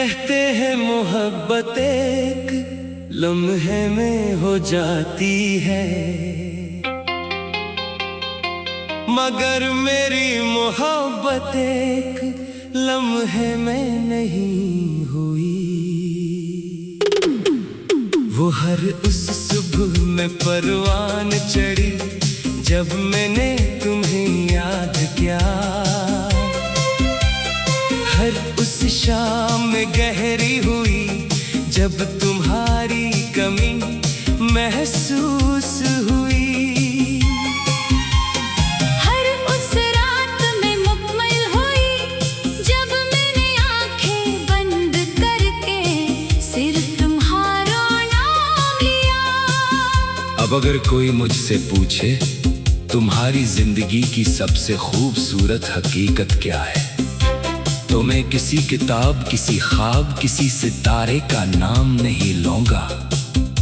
कहते हैं मोहब्बत एक लम्हे में हो जाती है, मगर मेरी मोहब्बत एक लम्हे में नहीं हुई। वो हर उस सुबह में परवान चढ़ी जब मैंने तुम्हें याद किया, हर उस शाम में गहरी हुई जब तुम्हारी कमी महसूस हुई। हर उस रात में मुकम्मल हुई जब मैंने आंखें बंद करके सिर्फ तुम्हारा नाम लिया। अब अगर कोई मुझसे पूछे तुम्हारी जिंदगी की सबसे खूबसूरत हकीकत क्या है, तो मैं किसी किताब, किसी ख्वाब, किसी सितारे का नाम नहीं लूंगा,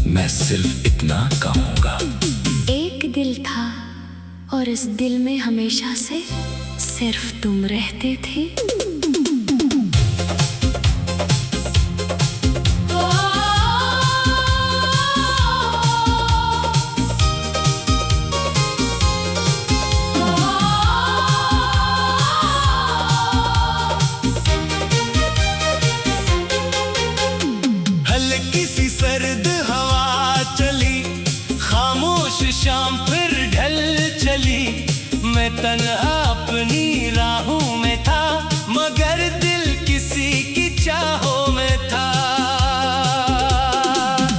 मैं सिर्फ इतना कहूंगा। एक दिल था और इस दिल में हमेशा से सिर्फ तुम रहते थे। किसी सर्द हवा चली, खामोश शाम फिर ढल चली, मैं तन्हा अपनी राहों में था, मगर दिल किसी की चाहों में था।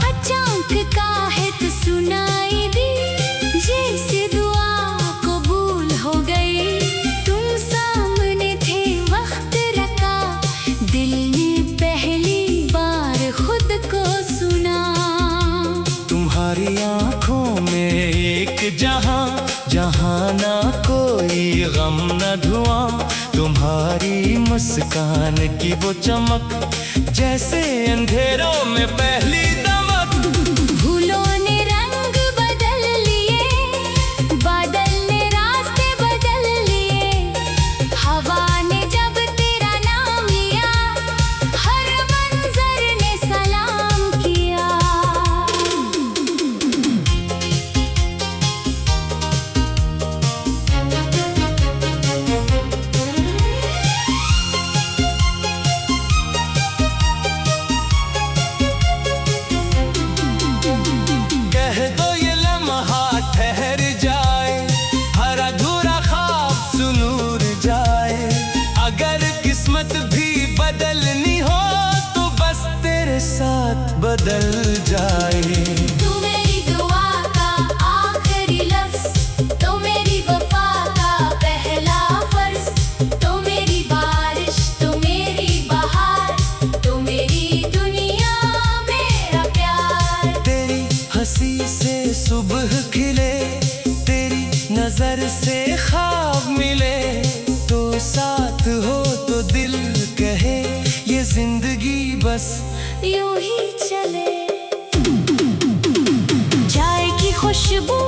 अचानक काहत सुनाई दी, जैसे दुआ कबूल हो गई, तुम सामने थे वक्त रखा, दिल ने पहली बार खुद को सुना। तुम्हारी आंखों में एक जहां, जहां ना कोई गम न धुआं, तुम्हारी मुस्कान की वो चमक जैसे अंधेरों में पहली दमक। फूलों ने रंग बदल लिए, बादल ने रास्ते बदल लिए, हवा ने जब तेरा नाम लिया, हर मंजर ने सलाम किया। कह दो ये लम्हा ठहर जाए, हर अधूरा ख्वाब सुनूर जाए, अगर किस्मत भी बदलनी हो तो बस तेरे साथ बदल जाए। तू मेरी दुआ का आखिरी लफ्ज़, तो मेरी वफा का पहला फर्ज, तो मेरी बारिश, तो मेरी बहार, तो मेरी दुनिया, मेरा प्यार। तेरी हंसी से सुबह खिले, तेरी नजर से ख्वाब मिले, तो साथ हो तो दिल कहे ये जिंदगी बस यूं ही चले। चाय की खुशबू,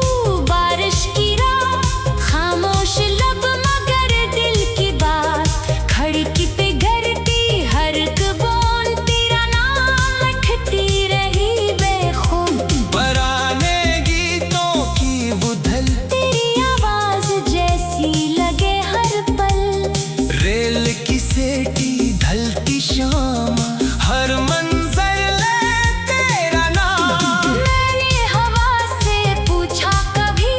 बारिश की रात, खामोश लब मगर दिल की बात, खिड़की पे घरती हर कबूल तेरा नाम लिखती रही बेखुद। पुराने गीतों की वो धल, तेरी आवाज जैसी लगे हर पल, रेल की सेटी ढलती शाम, हर मंजर ले तेरा नाम। मैंने हवा से पूछा कभी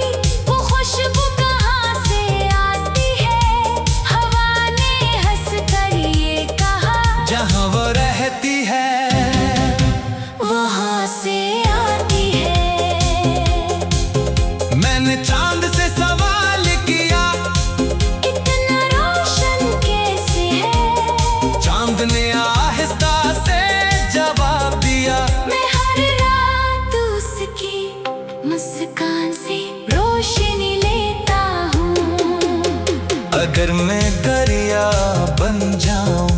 वो खुशबू कहाँ से आती है, हवा ने हंस कर ये कहा, जहाँ वो रहती है वहाँ से आती है। मैंने चांद से सवाल किया, इतना रोशन कैसे है, चांद ने आहिस्ता से जवाब दिया, मैं हर रात उसकी मुस्कान से रोशनी लेता हूँ। अगर मैं दरिया बन जाऊं,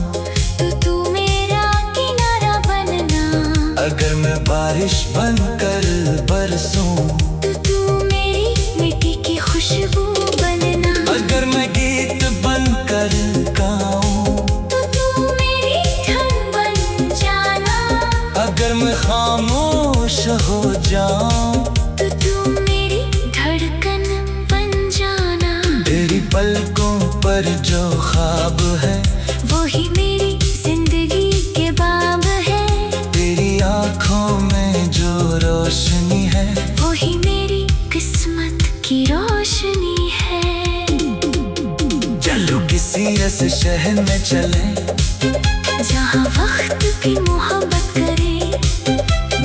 तो तू मेरा किनारा बनना, अगर मैं बारिश बनकर बरसूं, तो तू मेरी मिट्टी की खुशबू बनना, अगर मैं गीत बनकर गाऊं, तो तू मेरी धन बनना। पर जो ख्वाब है वही मेरी जिंदगी के बाब है। तेरी आंखों में जो रोशनी है वही मेरी किस्मत की रोशनी है। चलो किसी ऐसे शहर में चले जहाँ वक्त भी मोहब्बत करे,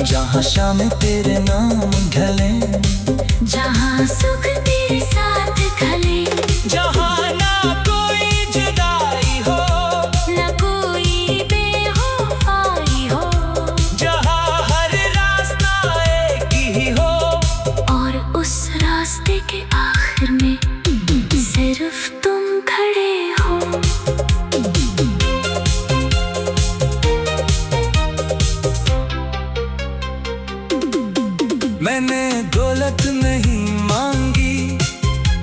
जहाँ शाम तेरे नाम ढले, जहाँ सुख तेरे साथ खले, जहाँ ना कोई जुदाई हो, न कोई बेवफाई हो, जहाँ हर रास्ता एक ही हो, और उस रास्ते के आखिर में सिर्फ तुम खड़े हो। मैंने दौलत नहीं मांगी,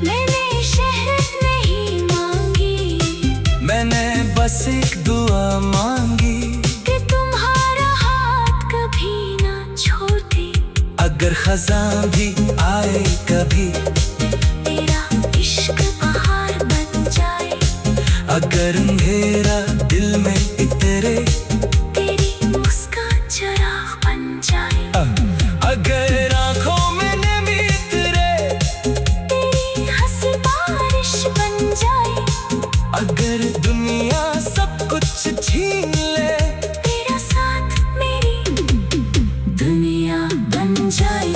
मैंने शहरत नहीं मांगी, मैंने बस एक दुआ मांगी कि तुम्हारा हाथ कभी ना छोड़े। अगर खज़ां भी आए कभी, तेरा इश्क बहार बन जाए, अगर अंधेरा दिल में इतरे, तेरी मुस्कान चिराग बन जाए, अगर आंखों में नमी उतरे, तेरी हंसी बारिश बन जाए, अगर दुनिया सब कुछ छीन ले, तेरा साथ मेरी दुनिया बन जाए।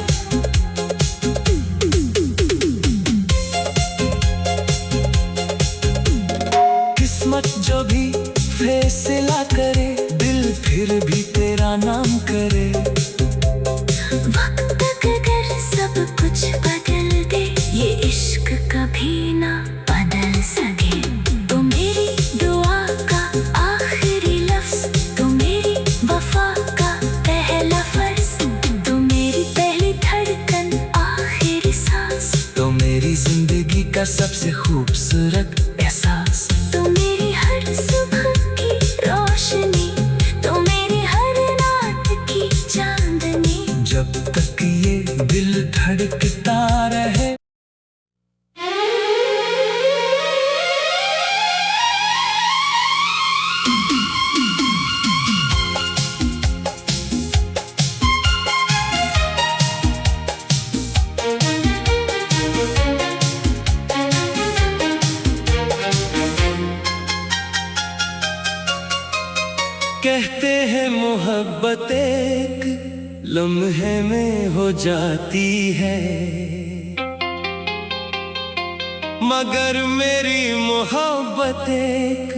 किस्मत जो भी फैसला करे, दिल फिर भी तेरा नाम करे। वक्त अगर सब कुछ बदल दे, ये इश्क कभी ना बदल सके। तो मेरी दुआ का आखिरी लफ्ज, तो मेरी वफा का पहला फर्ज, तो मेरी पहली धड़कन आखिरी सांस, तो मेरी जिंदगी का सबसे खूबसूरत एहसास, तो मेरी हर सुबह की रोशनी, तो मेरी हर रात की चांदनी। जब तक ये दिल धड़कता रहे। कहते हैं मोहब्बत एक लम्हे में हो जाती है, मगर मेरी मोहब्बत एक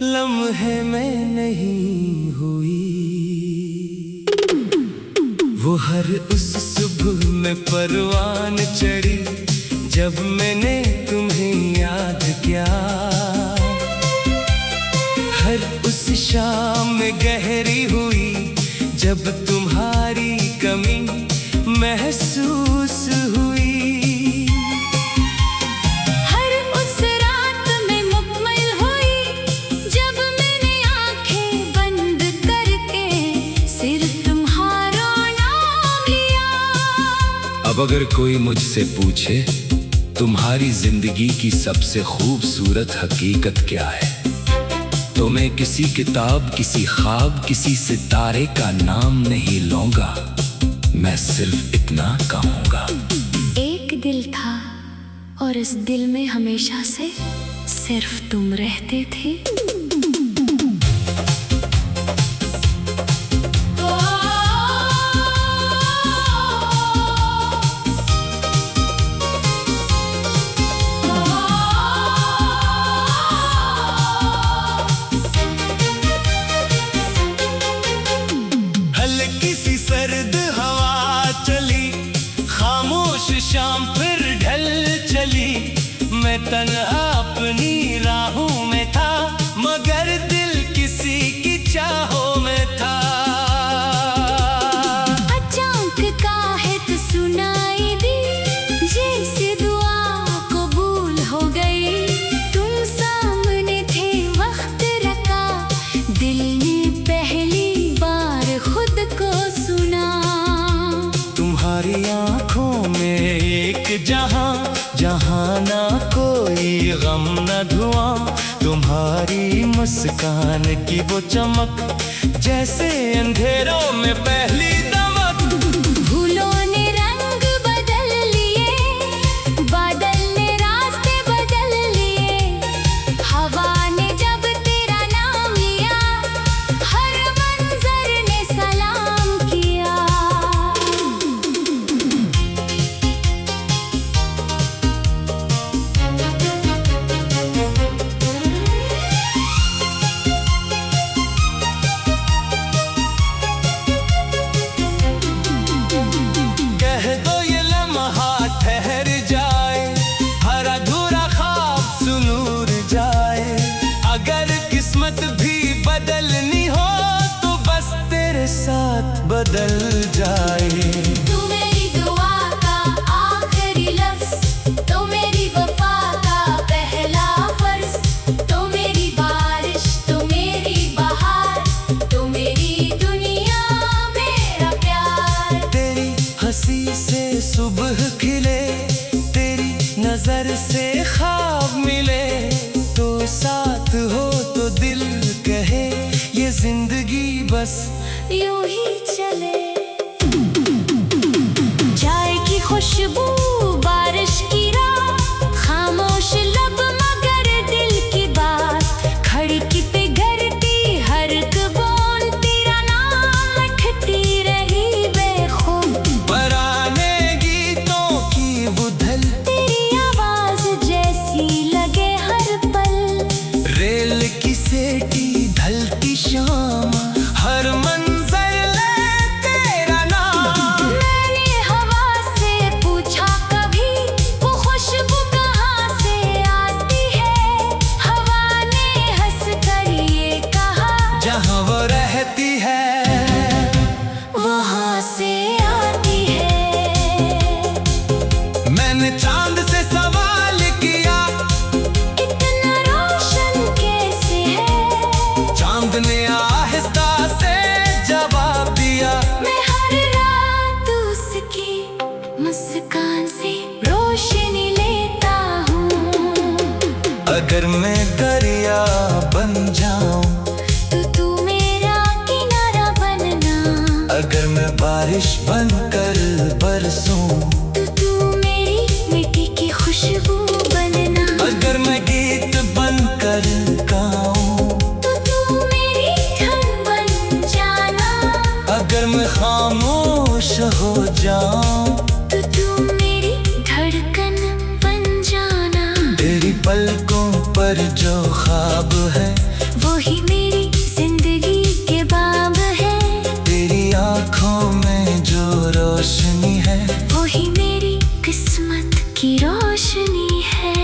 लम्हे में नहीं हुई। वो हर उस सुबह में परवान चढ़ी जब मैंने तुम्हें याद किया, हर उस शाम में गहरी हुई जब तुम्हारी कमी महसूस हुई। हर उस रात में मुकम्मल हुई जब मैंने आंखें बंद करके सिर्फ तुम्हारा नाम लिया। अब अगर कोई मुझसे पूछे तुम्हारी जिंदगी की सबसे खूबसूरत हकीकत क्या है, तो मैं किसी किताब, किसी ख्वाब, किसी सितारे का नाम नहीं लूंगा, मैं सिर्फ इतना कहूंगा। एक दिल था और इस दिल में हमेशा से सिर्फ तुम रहते थे। हल्की सी सर्द हवा चली, खामोश शाम फिर ढल चली, मैं तन्हा अपनी राहों में था, मगर दिल किसी की चाहों में था। अचानक काहत सुनाई दी, जैसे दुआ कबूल हो गई, तुम सामने थे वक्त रखा, दिल ने पहली बार खुद को सुना। तुम्हारी आंखों में एक जहां जहाँ ना कोई गम न धुआं, तुम्हारी मुस्कान की वो चमक जैसे अंधेरों में पहली दमक। फूलों ने रंग बदल लिए, बादल ने रास्ते बदल लिए, हवा ने जब तेरा नाम लिया, हर मंजर ने सलाम किया। कह दो ये लम्हा ठहर जाए, हर अधूरा ख्वाब सुनूर जाए। अगर किस्मत भी बदलनी हो तो बस तेरे साथ बदल जाए। तू मेरी दुआ का आखिरी लफ्ज़, तू मेरी वफा का पहला फर्ज, तू मेरी बारिश, तू मेरी बहार, तू मेरी दुनिया, मेरा प्यार। तेरी हंसी से सुबह खिले, तेरी नजर से ख्वाब मिले, तो साथ हो तो दिल कहे ये जिंदगी बस यूं ही चले। चाय की खुशबू, बारिश की रात, खामोश लब मगर दिल की बात, खिड़की पे घरती हर कबूल तेरा नाम लिखती रही बेखुद। पुराने गीतों की वो धल, तेरी आवाज जैसी लगे हर पल, रेल की सेटी ढलती शाम, हर मंजर ले तेरा नाम। मैंने हवा से पूछा कभी वो खुशबू कहाँ से आती है, हवा ने हंस कर ये कहा, जहाँ वो रहती है वहाँ से आती है। मैंने चांद से सवाल किया, इतना रोशन कैसे है, चांद ने आहिस्ता से जवाब दिया। मैं हर रात उसकी मुस्कान से रोशनी लेता हूँ। अगर मैं दरिया बन जाऊं, तो तू मेरा किनारा बनना, अगर मैं बारिश बनकर बरसूं, तो तू मेरी मिट्टी की खुशबू बनना, अगर मैं गीत बनकर गाऊं, तो तू मेरी धन बन जाना, अगर मैं खामोश हो जाऊं, तो तू मेरी धड़कन बन जाना। तेरी पलकों पर जो ख्वाब है, वही मेरी जिंदगी के बाब है, तेरी आंखों में जो रोशनी है, वही मेरी किस्मत की रोशनी है।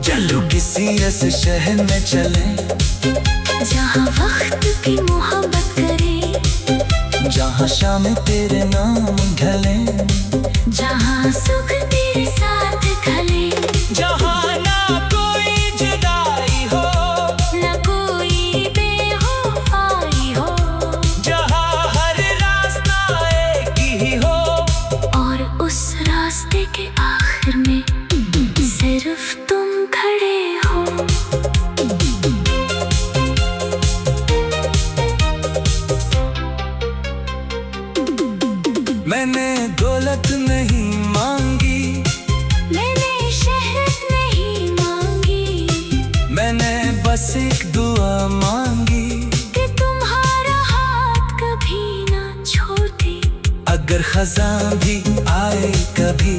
चलो किसी ऐसे शहर में चले, जहाँ वक्त की मोहब्बत करे, जहाँ शाम तेरे नाम ढले, जहाँ सुख तेरे साथ ढले, जहाँ ना कोई जुदाई हो, न कोई बेवफाई हो, जहाँ हर रास्ता एक ही हो, और उस रास्ते के आखिर में सिर्फ तुम खड़े हो। मैंने दौलत नहीं मांगी, मैंने शहरत नहीं मांगी, मैंने बस एक दुआ मांगी, कि तुम्हारा हाथ कभी ना छोड़े, अगर खज़ां भी आए कभी,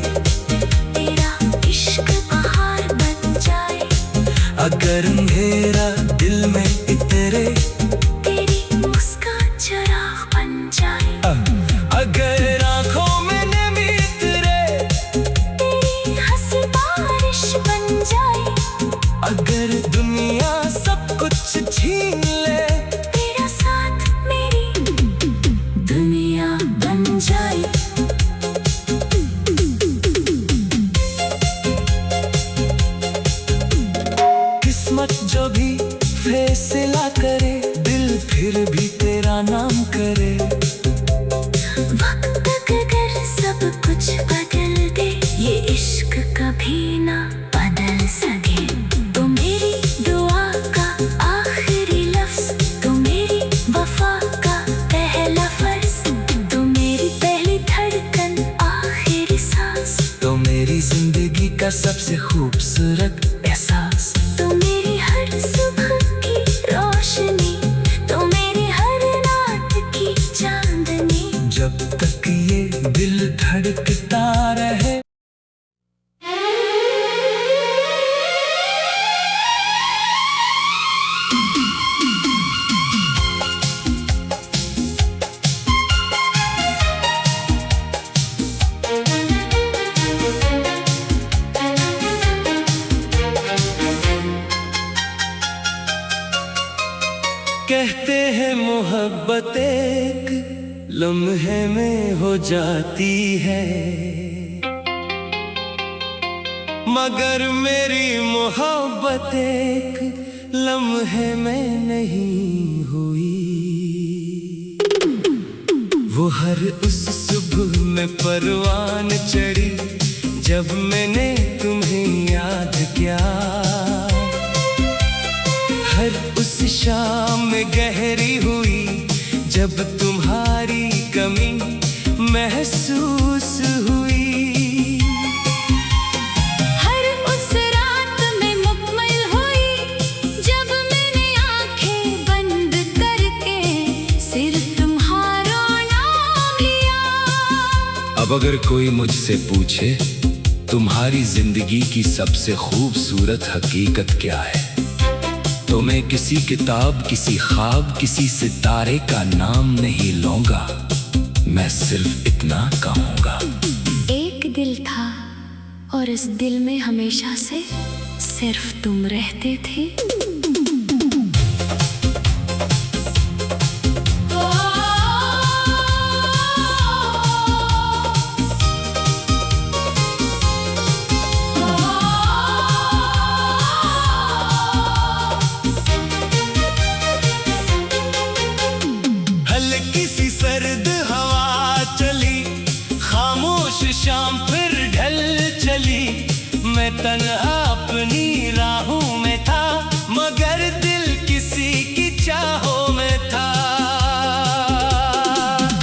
तेरा इश्क बहार बन जाए, अगर अंधेरा दिल में इतरे, तेरी मुस्कान चिराग बन जाए, अगर आंखों में नमी उतरे, तेरी हंसी बारिश बन जाए, अगर दुनिया सब कुछ छीन ले, तेरा साथ मेरी दुनिया बन जाए। किस्मत जो भी जिंदगी का सबसे खूबसूरत एहसास। तो मेरी हर सुबह की रोशनी, तो मेरी हर रात की चांदनी। जब तक ये दिल धड़कता रहे। कहते हैं मोहब्बत एक लम्हे में हो जाती है, मगर मेरी मोहब्बत एक लम्हे में नहीं हुई। वो हर उस सुबह में परवान चढ़ी जब मैंने तुम्हें याद किया। हर उस शाम में गहरी हुई जब तुम्हारी कमी महसूस हुई। हर उस रात में मुकम्मल हुई जब मैंने आंखें बंद करके सिर्फ तुम्हारा नाम लिया। अब अगर कोई मुझसे पूछे तुम्हारी जिंदगी की सबसे खूबसूरत हकीकत क्या है, तो मैं किसी किताब, किसी ख्वाब, किसी सितारे का नाम नहीं लूंगा। मैं सिर्फ इतना कहूंगा, एक दिल था और इस दिल में हमेशा से सिर्फ तुम रहते थे। किसी सर्द हवा चली, खामोश शाम फिर ढल चली। मैं तन्हा अपनी राहों में था, मगर दिल किसी की चाहों में था।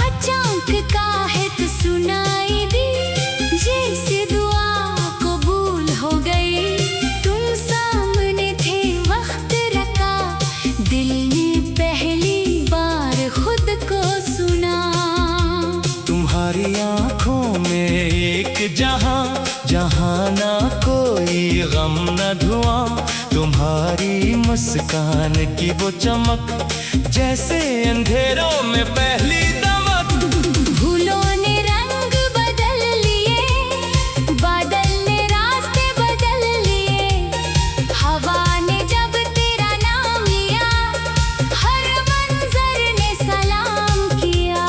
अचानक काहत सुनाई दी, जैसे दुआ कबूल हो गई। तुम सामने थे, वक्त रखा, दिल ने पहली बार खुद को सुना। तुम्हारी आंखों में एक जहां, जहां ना कोई गम न धुआं। तुम्हारी मुस्कान की वो चमक, जैसे अंधेरों में पहली दमक। फूलों ने रंग बदल लिए, बादल ने रास्ते बदल लिए। हवा ने जब तेरा नाम लिया, हर मंजर ने सलाम किया।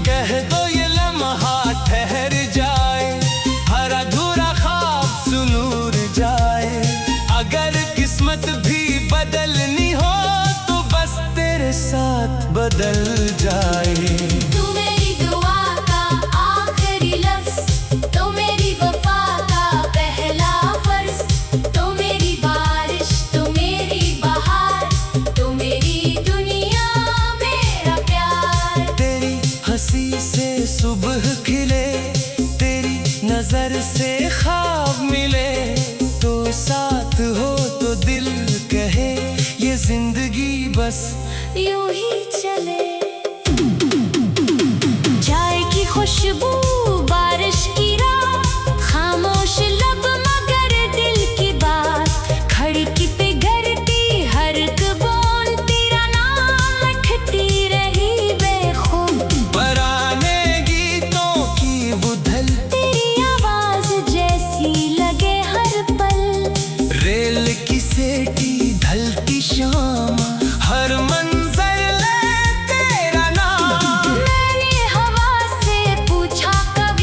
कह दो ये लम्हा ठहर जाए, हर अधूरा ख्वाब सुनूर जाए। अगर किस्मत भी बदलनी हो, तो बस तेरे साथ बदल जाए। तू मेरी दुआ का आखिरी लफ्ज़, तो मेरी वफा का पहला फर्ज। तो मेरी बारिश, तो मेरी बहार, तो मेरी दुनिया, मेरा प्यार। तेरी हंसी से सुबह खिले, तेरी नजर से ख्वाब मिले। तो साथ हो तो दिल कहे, ये जिंदगी बस यूं ही चले। चाय की खुशबू, बारिश की रात, खामोश लब मगर दिल की बात। खिड़की पे घरती हर कबूल, तेरा नाम लिखती रही बेखुद। पुराने गीतों की वो धल, तेरी आवाज जैसी लगे हर पल। रेल की सेटी ढलती शाम, हर मंजर ले तेरा नाम। मैंने हवा से पूछा कब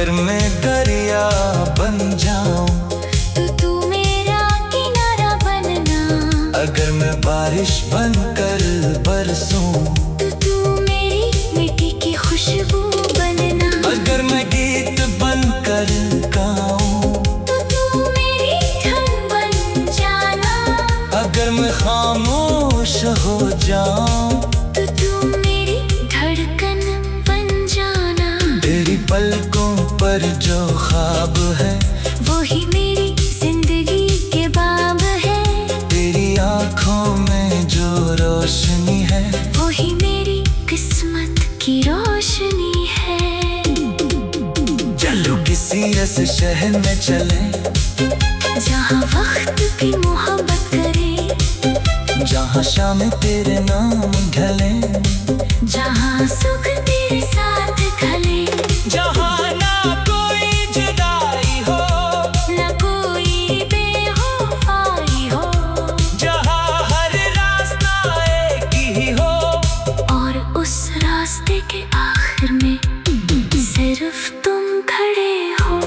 अगर मैं दरिया बन जाऊं तो तू मेरा किनारा बनना। अगर मैं बारिश बनकर बरसूं तो तू मेरी मिट्टी की खुशबू बनना। अगर मैं गीत बनकर गाऊं तो तू मेरी धन बन जाना। अगर मैं खामोश हो जाऊं तो तू मेरी धड़कन बन जाना। तेरी पलकों पर जो ख्वाब है वही मेरी जिंदगी के बाब है। तेरी आंखों में जो रोशनी है वही मेरी किस्मत की रोशनी है। चलो किसी ऐसे शहर में चले जहाँ वक्त भी मोहब्बत करे। जहाँ शाम तेरे नाम ढले जहाँ सुख तेरे साथ ढले। जहाँ ना कोई जुदाई हो न कोई बेवफाई हो। जहाँ हर रास्ता एक ही हो और उस रास्ते के आखिर में सिर्फ तुम खड़े हो।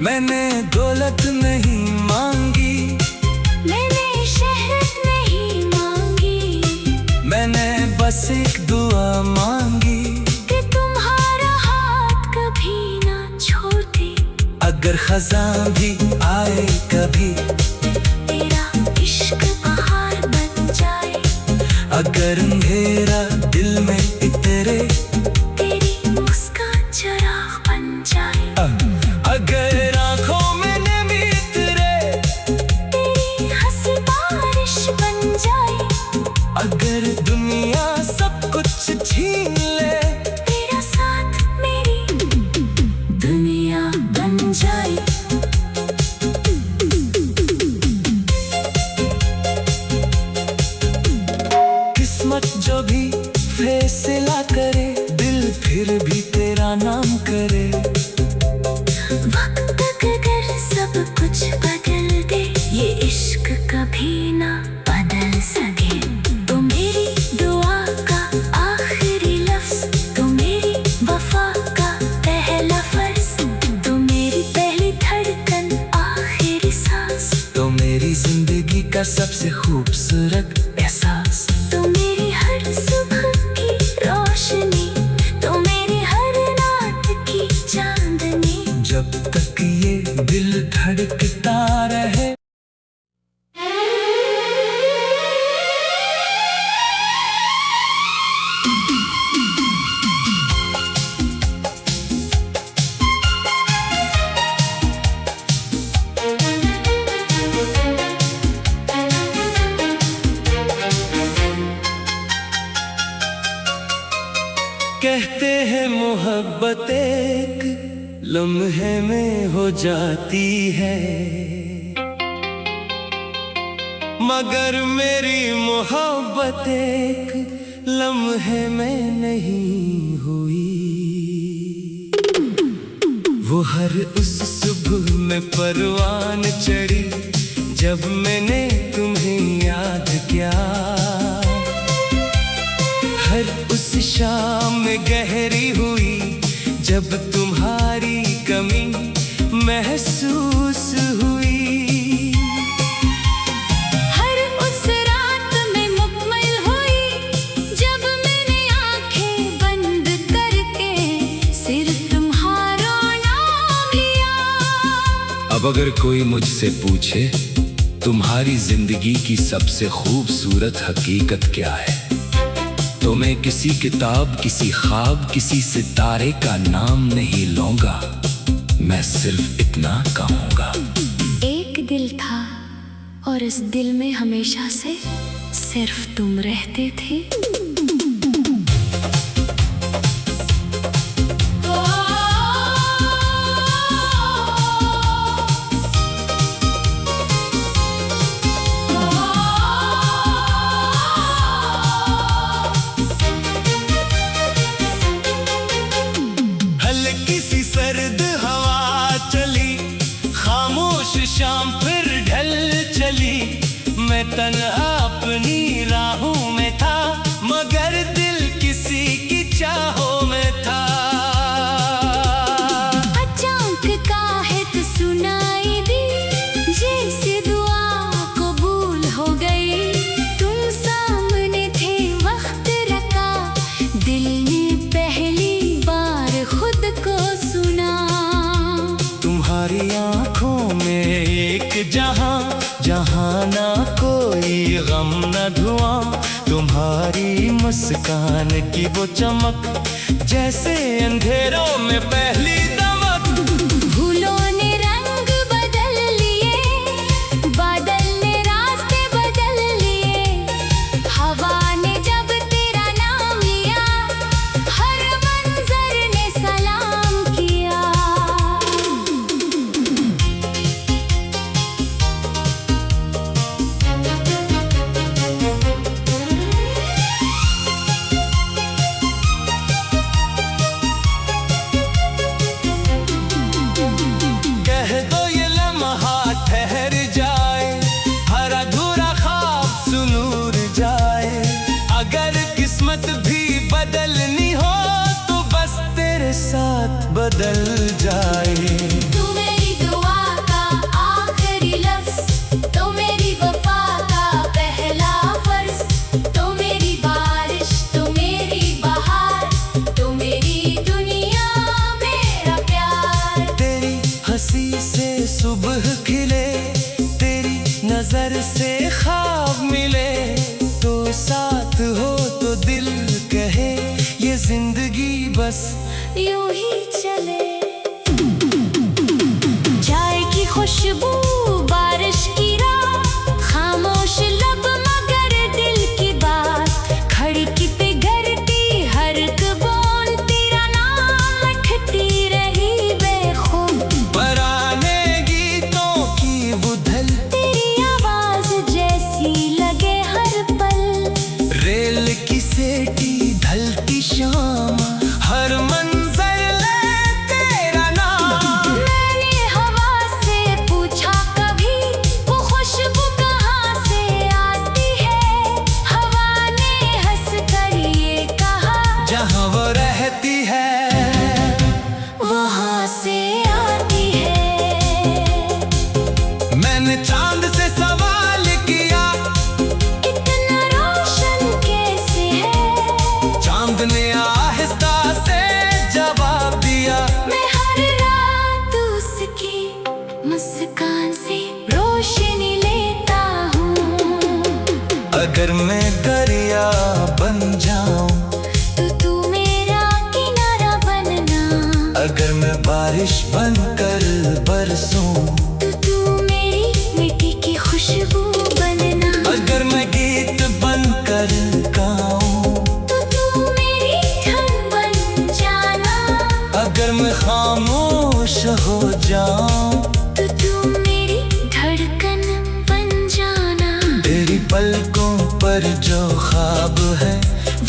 मैंने दौलत नहीं मांगी मैंने शहरत नहीं मांगी। मैंने बस एक दुआ मांगी कि तुम्हारा हाथ कभी ना छोड़े। अगर खज़ां भी आए कभी तेरा इश्क बहार बन जाए। अगर अंधेरा दिल में इतरे तेरी मुस्कान चिराग बन जाए। अगर आंखों में नमी उतरे तेरी हंसी बारिश बन जाए। अगर दुनिया सब कुछ छीन ले तेरा साथ मेरी दुनिया बन जाए। किस्मत जो भी फैसला करे दिल फिर भी तेरा नाम करे वक्त अगर सब कुछ बदल दे ये इश्क कभी ना बदल सके। तो मेरी दुआ का आखिरी लफ्ज तो मेरी वफा का पहला फर्ज तो मेरी पहली धड़कन आखिरी सांस तो मेरी जिंदगी का सबसे खूबसूरत एहसास तो मेरी हर सुबह की रोशनी तो मेरी हर रात की चांदनी। जब तक ये दिल धड़कता रहे कहते हैं मोहब्बत एक लम्हे में हो जाती है मगर मेरी मोहब्बत एक लम्हे में नहीं हुई। वो हर उस सुबह में परवान चढ़ी जब मैंने तुम्हें याद किया। हर उस शाम में गहरी हुई जब तुम्हारी कमी महसूस हुई। हर उस रात में मुकम्मल हुई जब मैंने आंखें बंद करके सिर्फ तुम्हारा नाम लिया। अब अगर कोई मुझसे पूछे तुम्हारी जिंदगी की सबसे खूबसूरत हकीकत क्या है तो मैं किसी किताब किसी ख्वाब किसी सितारे का नाम नहीं लूंगा। मैं सिर्फ इतना कहूंगा एक दिल था और इस दिल में हमेशा से सिर्फ तुम रहते थे। हल्की सी सर्द हवा चली शाम फिर ढल चली मैं तन्हा अपनी ना कोई गम न धुआं, तुम्हारी मुस्कान की वो चमक जैसे अंधेरों में पहली दमक। फूलों ने रंग बदल लिए, बादल ने रास्ते बदल लिए, हवा ने जब तेरा नाम लिया, हर मंजर ने सलाम किया। कह दो ये लम्हा ठहर जाए, हर अधूरा ख्वाब सुनूर जाए। अगर किस्मत भी बदलनी हो तो बस तेरे साथ बदल जाए। तू मेरी दुआ का आखिरी लफ्ज़, तो मेरी वफा का पहला फर्ज, तो मेरी बारिश, तो मेरी बहार, तो मेरी दुनिया, मेरा प्यार। तेरी हंसी से सुबह खिले, तेरी नजर से ख्वाब मिले, तो साथ हो तो दिल कहे ये जिंदगी बस यूं ही चले। चाय की खुशबू, बारिश की रात, खामोश लब मगर दिल की बात, खिड़की पे गरती हर कबून, तेरा नाम लिखती रही बेखुद। पुराने गीतों की वो धल, तेरी आवाज जैसी लगे हर पल, रेल की सेटी ढलती शाम, हर मंजर ले तेरा नाम। मैंने हवा से पूछा कभी, वो खुशबू कहाँ से आती है, हवा ने हंस कर ये कहा, जहाँ वो रहती है वहाँ से आती है। मैंने चांद से सवाल किया, इतना रोशन कैसे है, चांद ने आहिस्ता से जवाब दिया। मैं हर रात उसकी मुस्कान से रोशनी लेता हूँ। अगर मैं दरिया बन जाऊं, तो तू मेरा किनारा बनना, अगर मैं बारिश बनकर बरसूं, तो तू मेरी मिट्टी की खुशबू बनना, अगर मैं गीत बनकर गाऊं, तो तू मेरी धन बन जाना, अगर मैं खामोश हो जाऊं, तो तू मेरी धड़कन बन जाना। तेरी पलकों पर जो ख्वाब है,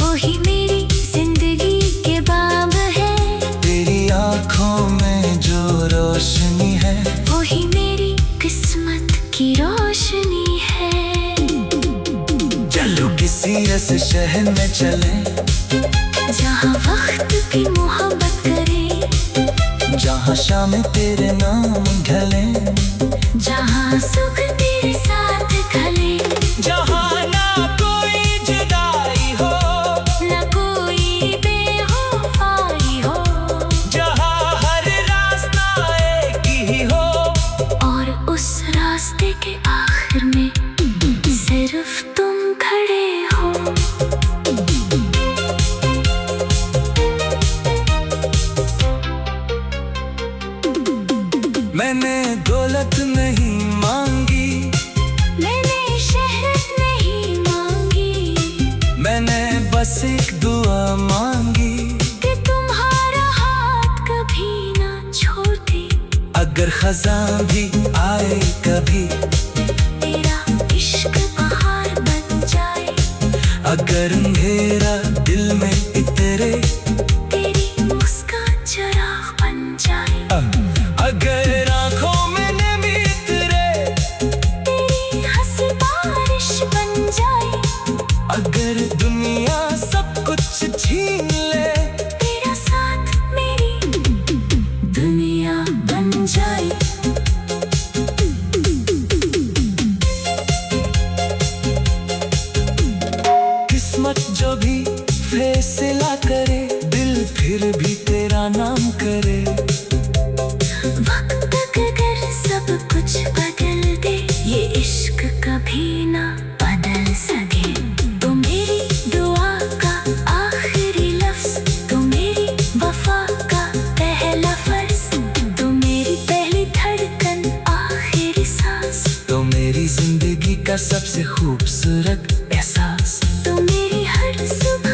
वही मेरी जिंदगी के बाब है, तेरी आंखों में जो रोशनी है, वही मेरी किस्मत की रोशनी है। चलो किसी ऐसे शहर में चले, जहाँ वक्त की मोहब्बत करे, जहाँ शाम तेरे नाम ढले, जहाँ सुख तेरे साथ खले, जहाँ ना कोई जुदाई हो, न कोई बेवफाई हो, जहाँ हर रास्ता एक ही हो, और उस रास्ते के आखिर में सिर्फ तुम खड़े हो। मैंने दौलत नहीं मांगी, मैंने शहरत नहीं मांगी, मैंने बस एक दुआ मांगी, कि तुम्हारा हाथ कभी ना छोड़े, अगर खज़ां भी आए कभी, तेरा इश्क बहार बन जाए, अगर अंधेरा दिल में इतरे, तेरी मुस्कान चिराग बन जाए, अगर आंखों में नमी उतरे, तेरी हंसी बारिश बन जाए, अगर दुनिया सब कुछ छीन ले, तेरा साथ मेरी दुनिया बन जाए। किस्मत जो भी फैसला करे, दिल फिर भी तेरा नाम करे। वक्त अगर सब कुछ बदल दे, ये इश्क कभी कभी ना बदल सके। तो मेरी दुआ का आखिरी लफ्ज, तो मेरी वफा का पहला फर्ज, तो मेरी पहली धड़कन आखिरी सांस, तो मेरी जिंदगी का सबसे खूबसूरत एहसास। तो मेरी हर सुबह